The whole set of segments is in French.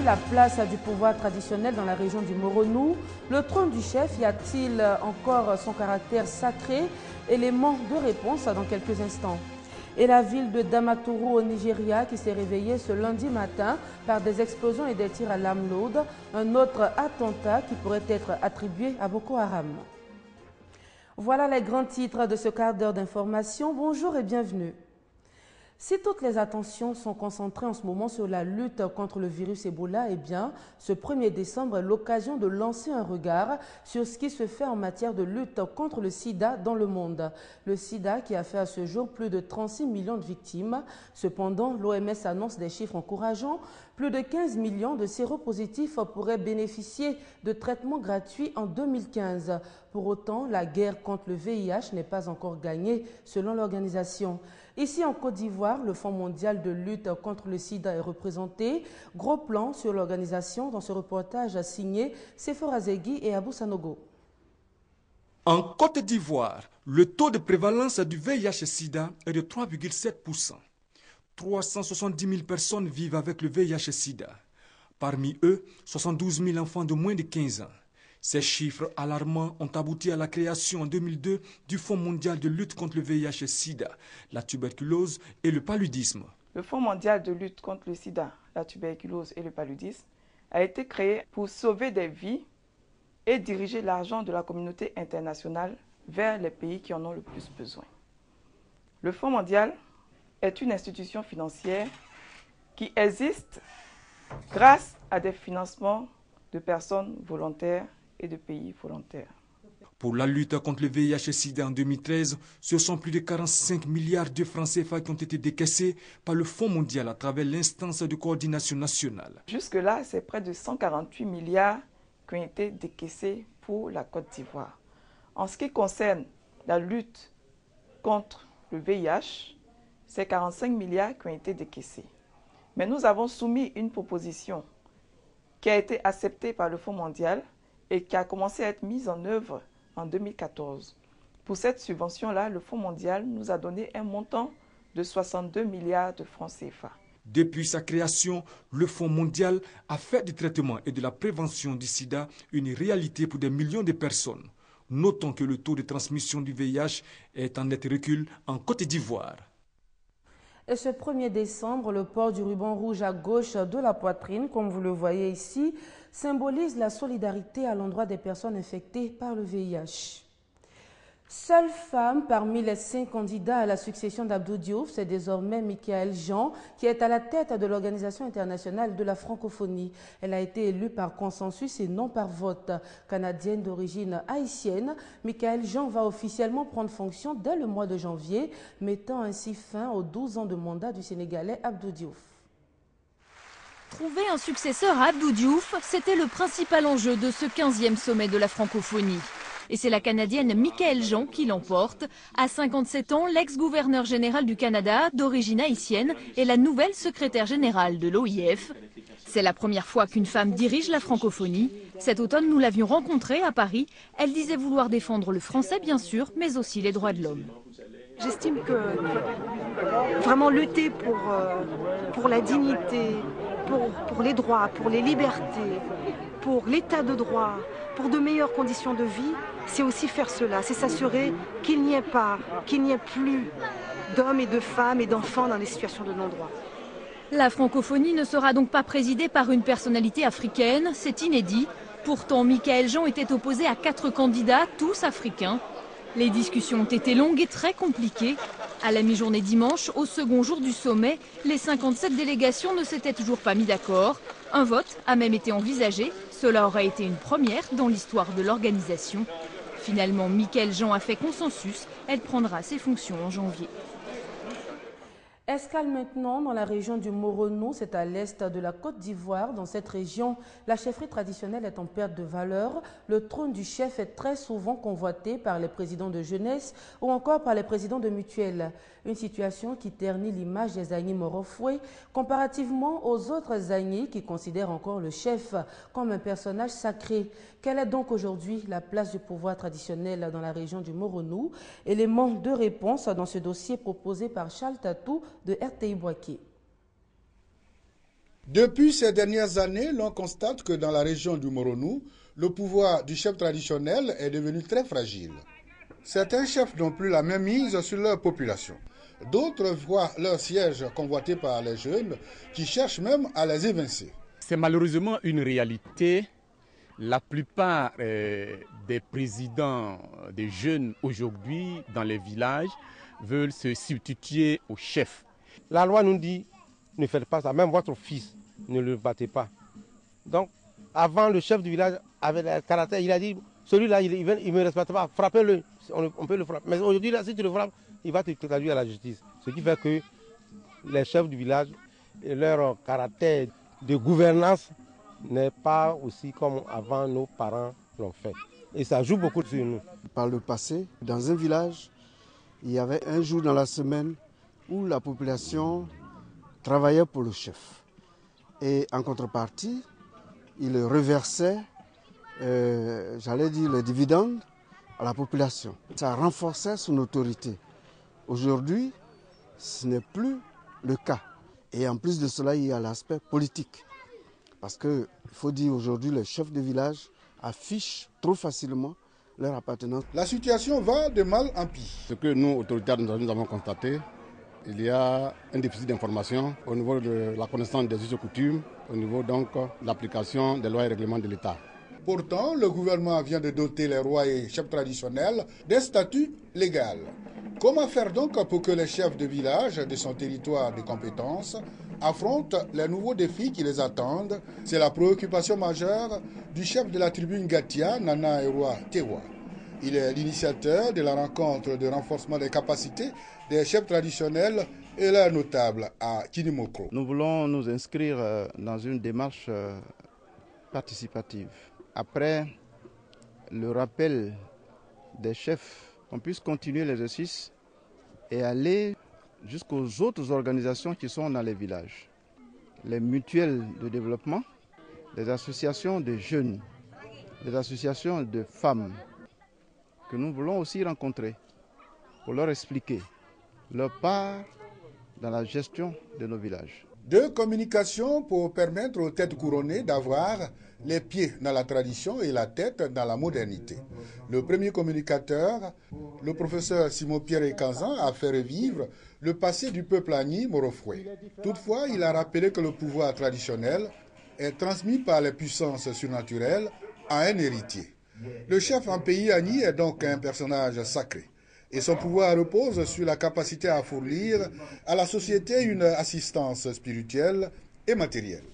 la place du pouvoir traditionnel dans la région du Moronou. Le trône du chef y a-t-il encore son caractère sacré? Élément de réponse dans quelques instants. Et la ville de Damaturu au Nigeria qui s'est réveillée ce lundi matin par des explosions et des tirs à l'arme lourde. Un autre attentat qui pourrait être attribué à Boko Haram. Voilà les grands titres de ce quart d'heure d'information. Bonjour et bienvenue. Si toutes les attentions sont concentrées en ce moment sur la lutte contre le virus Ebola, eh bien, ce 1er décembre est l'occasion de lancer un regard sur ce qui se fait en matière de lutte contre le sida dans le monde. Le sida qui a fait à ce jour plus de 36 millions de victimes. Cependant, l'OMS annonce des chiffres encourageants. Plus de 15 millions de séropositifs pourraient bénéficier de traitements gratuits en 2015. Pour autant, la guerre contre le VIH n'est pas encore gagnée, selon l'organisation. Ici en Côte d'Ivoire, le Fonds mondial de lutte contre le sida est représenté. Gros plan sur l'organisation dans ce reportage signé Sephora Zegui et Abou Sanogo. En Côte d'Ivoire, le taux de prévalence du VIH-Sida est de 3,7%. 370 000 personnes vivent avec le VIH-Sida. Parmi eux, 72 000 enfants de moins de 15 ans. Ces chiffres alarmants ont abouti à la création en 2002 du Fonds mondial de lutte contre le VIH-Sida, la tuberculose et le paludisme. Le Fonds mondial de lutte contre le sida, la tuberculose et le paludisme a été créé pour sauver des vies et diriger l'argent de la communauté internationale vers les pays qui en ont le plus besoin. Le Fonds mondial est une institution financière qui existe grâce à des financements de personnes volontaires et de pays volontaires. Pour la lutte contre le VIH-Sida en 2013, ce sont plus de 45 milliards de francs CFA qui ont été décaissés par le Fonds mondial à travers l'instance de coordination nationale. Jusque-là, c'est près de 148 milliards qui ont été décaissés pour la Côte d'Ivoire. En ce qui concerne la lutte contre le VIH, c'est 45 milliards qui ont été décaissés. Mais nous avons soumis une proposition qui a été acceptée par le Fonds mondial et qui a commencé à être mise en œuvre en 2014. Pour cette subvention-là, le Fonds mondial nous a donné un montant de 62 milliards de francs CFA. Depuis sa création, le Fonds mondial a fait du traitement et de la prévention du sida une réalité pour des millions de personnes. Notons que le taux de transmission du VIH est en net recul en Côte d'Ivoire. Et ce 1er décembre, le port du ruban rouge à gauche de la poitrine, comme vous le voyez ici, symbolise la solidarité à l'endroit des personnes infectées par le VIH. Seule femme parmi les 5 candidats à la succession d'Abdou Diouf, c'est désormais Michaëlle Jean qui est à la tête de l'Organisation internationale de la francophonie. Elle a été élue par consensus et non par vote. Canadienne d'origine haïtienne, Michaëlle Jean va officiellement prendre fonction dès le mois de janvier, mettant ainsi fin aux 12 ans de mandat du Sénégalais Abdou Diouf. Trouver un successeur à Abdou Diouf, c'était le principal enjeu de ce 15e sommet de la francophonie. Et c'est la Canadienne Michaëlle Jean qui l'emporte. À 57 ans, l'ex-gouverneur général du Canada, d'origine haïtienne, est la nouvelle secrétaire générale de l'OIF. C'est la première fois qu'une femme dirige la francophonie. Cet automne, nous l'avions rencontrée à Paris. Elle disait vouloir défendre le français, bien sûr, mais aussi les droits de l'homme. J'estime que vraiment lutter pour la dignité, pour les droits, pour les libertés, pour l'état de droit, pour de meilleures conditions de vie, c'est aussi faire cela, c'est s'assurer qu'il n'y ait plus d'hommes et de femmes et d'enfants dans des situations de non-droit. La francophonie ne sera donc pas présidée par une personnalité africaine, c'est inédit. Pourtant, Michaëlle Jean était opposée à 4 candidats, tous africains. Les discussions ont été longues et très compliquées. À la mi-journée dimanche, au second jour du sommet, les 57 délégations ne s'étaient toujours pas mis d'accord. Un vote a même été envisagé. Cela aurait été une première dans l'histoire de l'organisation. Finalement, Michaëlle Jean a fait consensus. Elle prendra ses fonctions en janvier. Escale maintenant dans la région du Moronou, c'est à l'est de la Côte d'Ivoire. Dans cette région, la chefferie traditionnelle est en perte de valeur. Le trône du chef est très souvent convoité par les présidents de jeunesse ou encore par les présidents de mutuelles. Une situation qui ternit l'image des Agni Morofoué comparativement aux autres Agni qui considèrent encore le chef comme un personnage sacré. Quelle est donc aujourd'hui la place du pouvoir traditionnel dans la région du Moronou? Élément de réponse dans ce dossier proposé par Charles Tatou de RTI Boaké. Depuis ces dernières années, l'on constate que dans la région du Moronou, le pouvoir du chef traditionnel est devenu très fragile. Certains chefs n'ont plus la même mise sur leur population. D'autres voient leur siège convoité par les jeunes qui cherchent même à les évincer. C'est malheureusement une réalité. La plupart des présidents des jeunes aujourd'hui dans les villages veulent se substituer au chef. La loi nous dit, ne faites pas ça, même votre fils, ne le battez pas. Donc, avant, le chef du village avait le caractère, il a dit, celui-là, il ne me respecte pas, frappez-le, on peut le frapper. Mais aujourd'hui, là, si tu le frappes, il va te traduire à la justice. Ce qui fait que les chefs du village, leur caractère de gouvernance n'est pas aussi comme avant nos parents l'ont fait. Et ça joue beaucoup sur nous. Par le passé, dans un village, il y avait un jour dans la semaine où la population travaillait pour le chef. Et en contrepartie, il reversait, j'allais dire, les dividendes à la population. Ça renforçait son autorité. Aujourd'hui, ce n'est plus le cas. Et en plus de cela, il y a l'aspect politique. Parce qu'il faut dire aujourd'hui, les chefs de village affichent trop facilement leur appartenance. La situation va de mal en pis. Ce que nous, autorités, nous avons constaté, il y a un déficit d'information au niveau de la connaissance des us et coutumes, au niveau donc de l'application des lois et règlements de l'État. Pourtant, le gouvernement vient de doter les rois et chefs traditionnels d'un statut légal. Comment faire donc pour que les chefs de village de son territoire de compétences affrontent les nouveaux défis qui les attendent? C'est la préoccupation majeure du chef de la tribu Ngatia, Nana Eroa Tewa. Il est l'initiateur de la rencontre de renforcement des capacités des chefs traditionnels et leurs notables à Kinimokro. Nous voulons nous inscrire dans une démarche participative. Après le rappel des chefs, on puisse continuer l'exercice et aller jusqu'aux autres organisations qui sont dans les villages. Les mutuelles de développement, les associations de jeunes, les associations de femmes, que nous voulons aussi rencontrer pour leur expliquer leur part dans la gestion de nos villages. Deux communications pour permettre aux têtes couronnées d'avoir les pieds dans la tradition et la tête dans la modernité. Le premier communicateur, le professeur Simon-Pierre Ekanzan, a fait revivre le passé du peuple Agni Morofoué. Toutefois, il a rappelé que le pouvoir traditionnel est transmis par les puissances surnaturelles à un héritier. Le chef en pays Agni est donc un personnage sacré. Et son pouvoir repose sur la capacité à fournir à la société une assistance spirituelle et matérielle.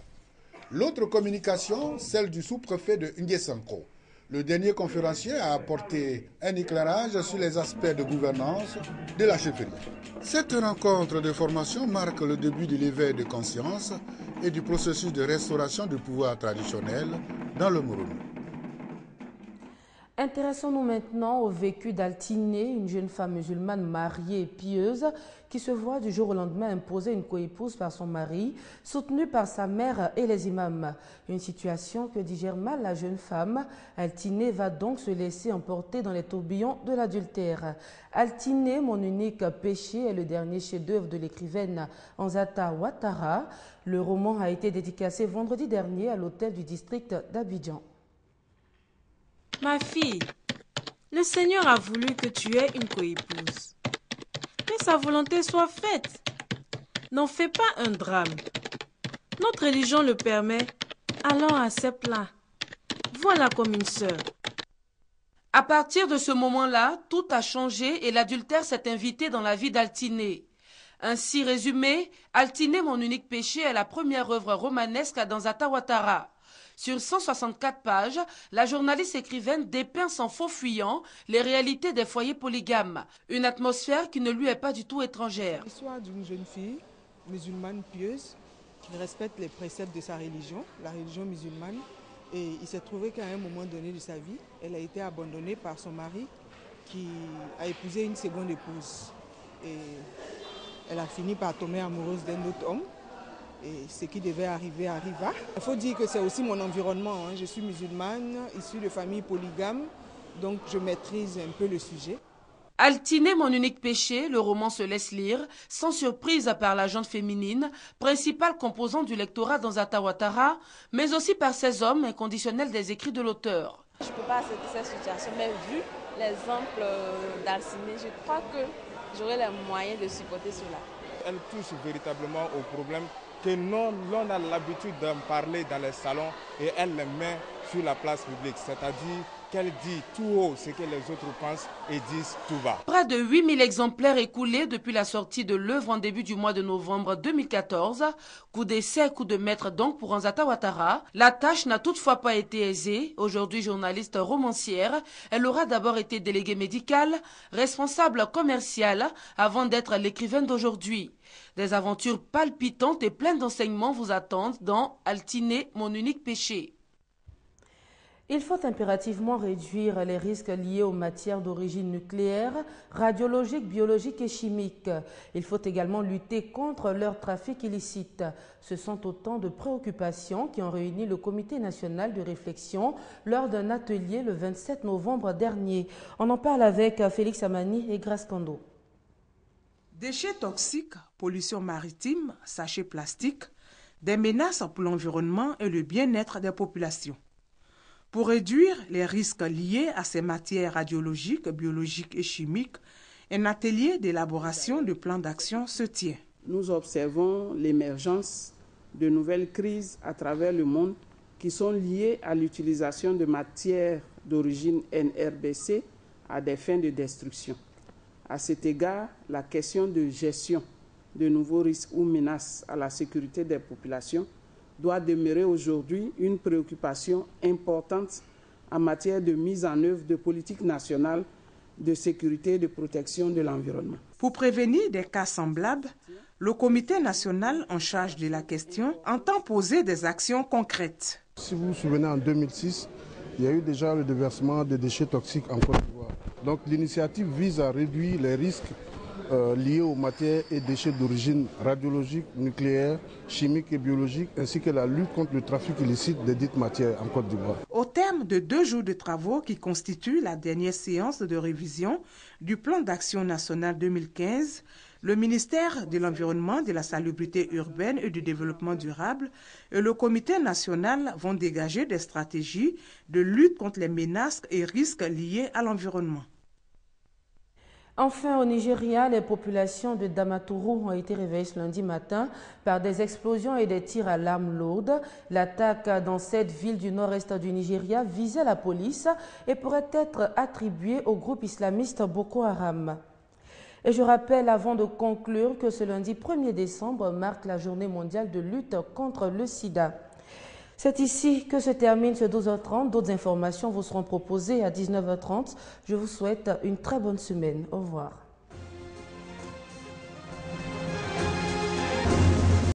L'autre communication, celle du sous-préfet de Ngyesanko. Le dernier conférencier a apporté un éclairage sur les aspects de gouvernance de la chefferie. Cette rencontre de formation marque le début de l'éveil de conscience et du processus de restauration du pouvoir traditionnel dans le Moronou. Intéressons-nous maintenant au vécu d'Altiné, une jeune femme musulmane mariée et pieuse qui se voit du jour au lendemain imposer une coépouse par son mari, soutenue par sa mère et les imams. Une situation que digère mal la jeune femme. Altiné va donc se laisser emporter dans les tourbillons de l'adultère. Altiné, mon unique péché, est le dernier chef-d'œuvre de l'écrivaine Anzata Ouattara. Le roman a été dédicacé vendredi dernier à l'hôtel du district d'Abidjan. Ma fille, le Seigneur a voulu que tu aies une coépouse. Que sa volonté soit faite. N'en fais pas un drame. Notre religion le permet, alors accepte-la. Voilà comme une sœur. À partir de ce moment-là, tout a changé et l'adultère s'est invité dans la vie d'Altiné. Ainsi résumé, Altiné, mon unique péché, est la première œuvre romanesque d'Anzata Ouattara. Sur 164 pages, la journaliste écrivaine dépeint sans faux fuyant les réalités des foyers polygames, une atmosphère qui ne lui est pas du tout étrangère. L'histoire d'une jeune fille musulmane pieuse qui respecte les préceptes de sa religion, la religion musulmane, et il s'est trouvé qu'à un moment donné de sa vie, elle a été abandonnée par son mari qui a épousé une seconde épouse. Et elle a fini par tomber amoureuse d'un autre homme. Et ce qui devait arriver arriva. Il faut dire que c'est aussi mon environnement. Je suis musulmane, issue de famille polygame, donc je maîtrise un peu le sujet. Altiner mon unique péché, le roman se laisse lire, sans surprise par la gente féminine, principale composante du lectorat dans Zata Ouattara, mais aussi par ces hommes inconditionnels des écrits de l'auteur. Je ne peux pas accepter cette situation, mais vu l'exemple d'Alciné, je crois que j'aurai les moyens de supporter cela. Elle touche véritablement au problème que l'on a l'habitude d'en parler dans les salons et elle les met sur la place publique, c'est-à-dire qu'elle dit tout haut ce que les autres pensent et disent tout bas. Près de 8000 exemplaires écoulés depuis la sortie de l'œuvre en début du mois de novembre 2014. Coup d'essai, coup de maître donc pour Nzata Ouattara. La tâche n'a toutefois pas été aisée. Aujourd'hui journaliste romancière, elle aura d'abord été déléguée médicale, responsable commerciale, avant d'être l'écrivaine d'aujourd'hui. Des aventures palpitantes et pleines d'enseignements vous attendent dans Altiner mon unique péché. Il faut impérativement réduire les risques liés aux matières d'origine nucléaire, radiologique, biologique et chimique. Il faut également lutter contre leur trafic illicite. Ce sont autant de préoccupations qui ont réuni le Comité national de réflexion lors d'un atelier le 27 novembre dernier. On en parle avec Félix Amani et Grace Kando. Déchets toxiques, pollution maritime, sachets plastiques, des menaces pour l'environnement et le bien-être des populations. Pour réduire les risques liés à ces matières radiologiques, biologiques et chimiques, un atelier d'élaboration de plans d'action se tient. Nous observons l'émergence de nouvelles crises à travers le monde qui sont liées à l'utilisation de matières d'origine NRBC à des fins de destruction. À cet égard, la question de gestion de nouveaux risques ou menaces à la sécurité des populations doit demeurer aujourd'hui une préoccupation importante en matière de mise en œuvre de politiques nationales de sécurité et de protection de l'environnement. Pour prévenir des cas semblables, le Comité national en charge de la question entend poser des actions concrètes. Si vous vous souvenez, en 2006, il y a eu déjà le déversement de déchets toxiques en Côte d'Ivoire. Donc l'initiative vise à réduire les risques liés aux matières et déchets d'origine radiologique, nucléaire, chimique et biologique, ainsi que la lutte contre le trafic illicite de dites matières en Côte d'Ivoire. Au terme de 2 jours de travaux qui constituent la dernière séance de révision du plan d'action national 2015, le ministère de l'Environnement, de la Salubrité urbaine et du Développement durable et le Comité national vont dégager des stratégies de lutte contre les menaces et risques liés à l'environnement. Enfin, au Nigeria, les populations de Damaturu ont été réveillées ce lundi matin par des explosions et des tirs à l'arme lourde. L'attaque dans cette ville du nord-est du Nigeria visait la police et pourrait être attribuée au groupe islamiste Boko Haram. Et je rappelle avant de conclure que ce lundi 1er décembre marque la journée mondiale de lutte contre le sida. C'est ici que se termine ce 12h30. D'autres informations vous seront proposées à 19h30. Je vous souhaite une très bonne semaine. Au revoir.